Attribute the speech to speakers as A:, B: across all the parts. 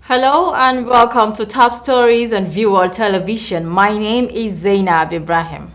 A: Hello and welcome to Top Stories and Viewer Television. My name is Zainab Ibrahim.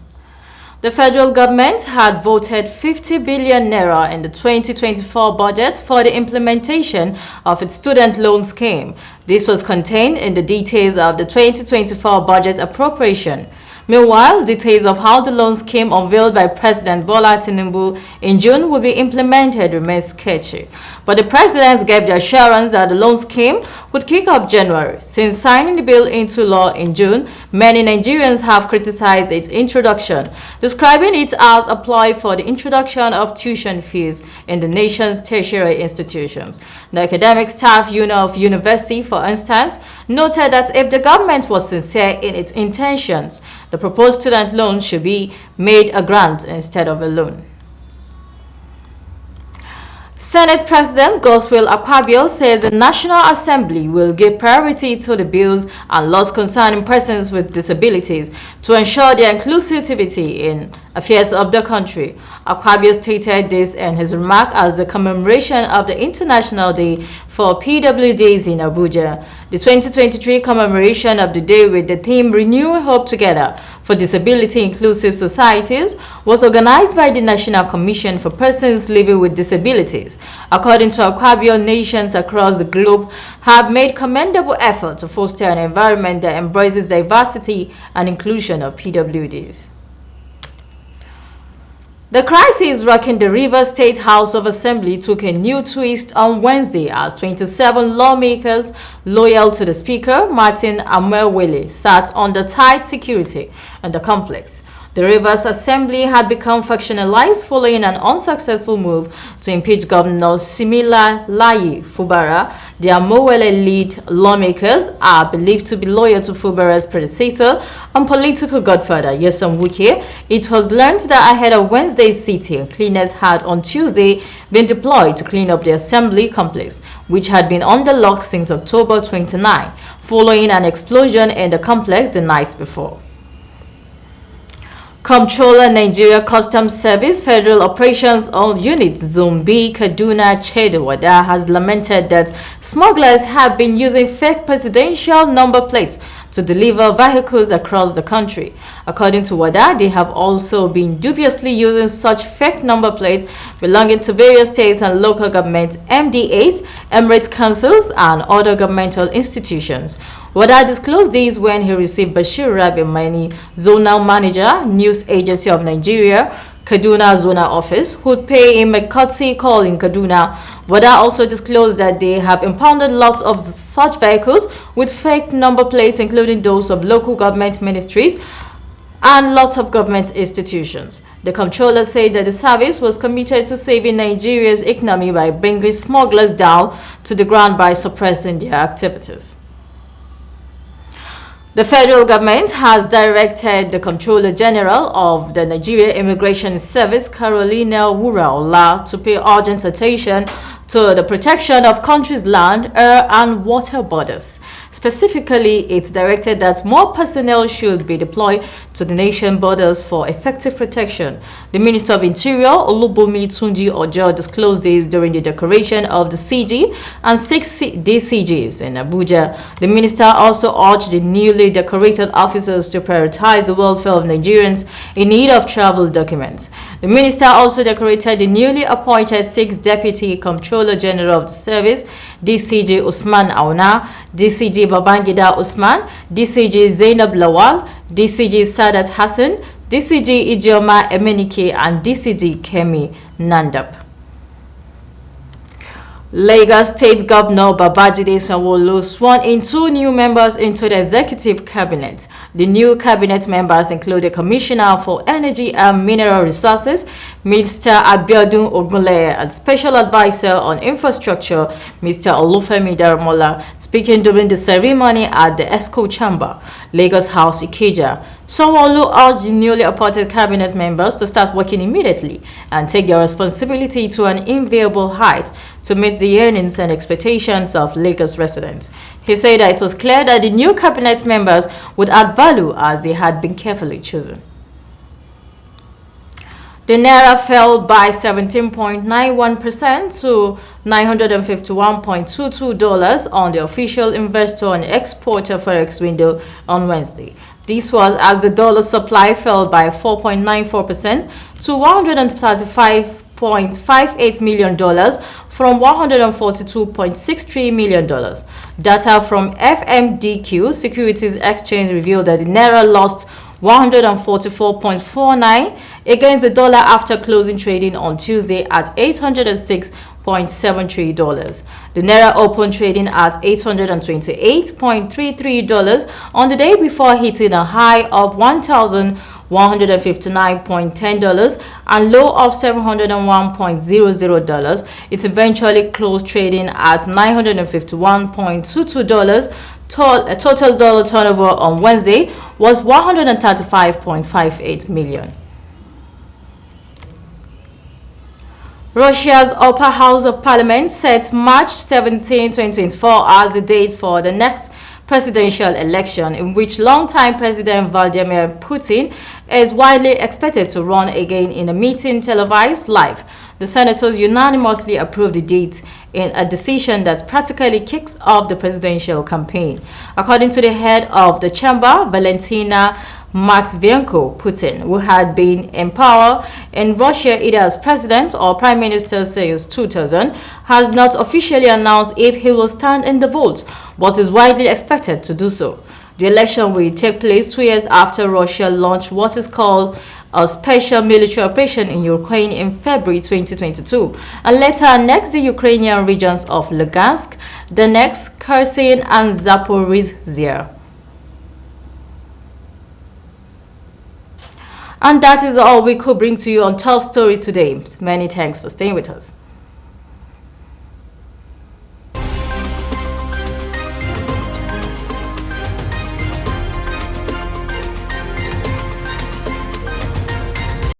A: The federal government had voted 50 billion naira in the 2024 budget for the implementation of its student loan scheme. This was contained in the details of the 2024 budget appropriation. Meanwhile, details of how the loan scheme unveiled by President Bola Tinubu in June will be implemented remains sketchy. But the president gave the assurance that the loan scheme would kick off January. Since signing the bill into law in June, many Nigerians have criticized its introduction, describing it as a ploy for the introduction of tuition fees in the nation's tertiary institutions. The Academic Staff Union of University, for instance, noted that if the government was sincere in its intentions, the proposed student loan should be made a grant instead of a loan. Senate President Godswill Akpabio says the National Assembly will give priority to the bills and laws concerning persons with disabilities to ensure their inclusivity in affairs of the country. Akpabio stated this in his remark as the commemoration of the International Day for PWDs in Abuja. The 2023 commemoration of the day with the theme Renewing Hope Together for Disability Inclusive Societies was organized by the National Commission for Persons Living with Disabilities. According to Akpabio, nations across the globe have made commendable efforts to foster an environment that embraces diversity and inclusion of PWDs. The crisis rocking the Rivers State House of Assembly took a new twist on Wednesday as 27 lawmakers loyal to the Speaker, Martin Amuewele, sat under tight security in the complex. The Rivers Assembly had become factionalized following an unsuccessful move to impeach Governor Siminalayi Fubara. The Amuewele-led lawmakers are believed to be loyal to Fubara's predecessor and political godfather, Nyesom Wike. It was learned that ahead of Wednesday's sitting, cleaners had on Tuesday been deployed to clean up the assembly complex, which had been under lock since October 29, following an explosion in the complex the night before. Comptroller Nigeria Customs Service Federal Operations Unit Zone B Kaduna Chedewada has lamented that smugglers have been using fake presidential number plates to deliver vehicles across the country. According to WADA, they have also been dubiously using such fake number plates belonging to various states and local government MDAs, emirate councils, and other governmental institutions. WADA disclosed this when he received Bashir Rabi Mani, Zonal Manager, News Agency of Nigeria, Kaduna Zonal Office, who'd pay him a courtesy call in Kaduna. WADA also disclosed that they have impounded lots of such vehicles with fake number plates, including those of local government ministries and lots of government institutions. The comptroller said that the service was committed to saving Nigeria's economy by bringing smugglers down to the ground by suppressing their activities. The federal government has directed the Comptroller General of the Nigeria Immigration Service, Carolina Wuraola, to pay urgent attention to the protection of country's land, air, and water borders. Specifically, it's directed that more personnel should be deployed to the nation borders for effective protection. The Minister of Interior, Olubunmi Tunji Ojo, disclosed this during the decoration of the CG and 6 DCGs in Abuja. The minister also urged the newly decorated officers to prioritize the welfare of Nigerians in need of travel documents. The minister also decorated the newly appointed 6th Deputy Comptroller General of the Service, DCG Usman Auna, DCG Babangida Usman, DCG Zainab Lawal, DCG Sadat Hassan, DCG Ijeoma Emenike, and DCG Kemi Nandap. Lagos State Governor Babajide Sanwo-Olu sworn in 2 new members into the executive cabinet. The new cabinet members include the Commissioner for Energy and Mineral Resources, Mr. Abiodun Ogunleye, and Special Advisor on Infrastructure, Mr. Olufemi Daramola. Speaking during the ceremony at the ESCO Chamber, Lagos House, Ikeja, Sanwo-Olu urged the newly appointed cabinet members to start working immediately and take their responsibility to an enviable height to meet the yearnings and expectations of Lagos residents. He said that it was clear that the new cabinet members would add value as they had been carefully chosen. The naira fell by 17.91% to $951.22 on the official investor and exporter forex window on Wednesday. This was as the dollar supply fell by 4.94% to $135.58 million from $142.63 million. Data from FMDQ Securities Exchange revealed that the naira lost 144.49 against the dollar after closing trading on Tuesday at $806.73. The naira opened trading at $828.33 on the day before hitting a high of $1,159.10 and low of $701.00. It eventually closed trading at $951.22. Total dollar turnover on Wednesday was $135.58 million. Russia's upper house of parliament set March 17, 2024 as the date for the next presidential election, in which longtime President Vladimir Putin is widely expected to run again in a meeting televised live. The senators unanimously approved the date in a decision that practically kicks off the presidential campaign. According to the head of the chamber, Valentina Matvienko, Putin, who had been in power in Russia either as president or prime minister since 2000, has not officially announced if he will stand in the vote, but is widely expected to do so. The election will take place 2 years after Russia launched what is called a special military operation in Ukraine in February 2022, and later annexed the Ukrainian regions of Lugansk, Donetsk, Kherson, and Zaporizhzhia. And that is all we could bring to you on Top Story today. Many thanks for staying with us.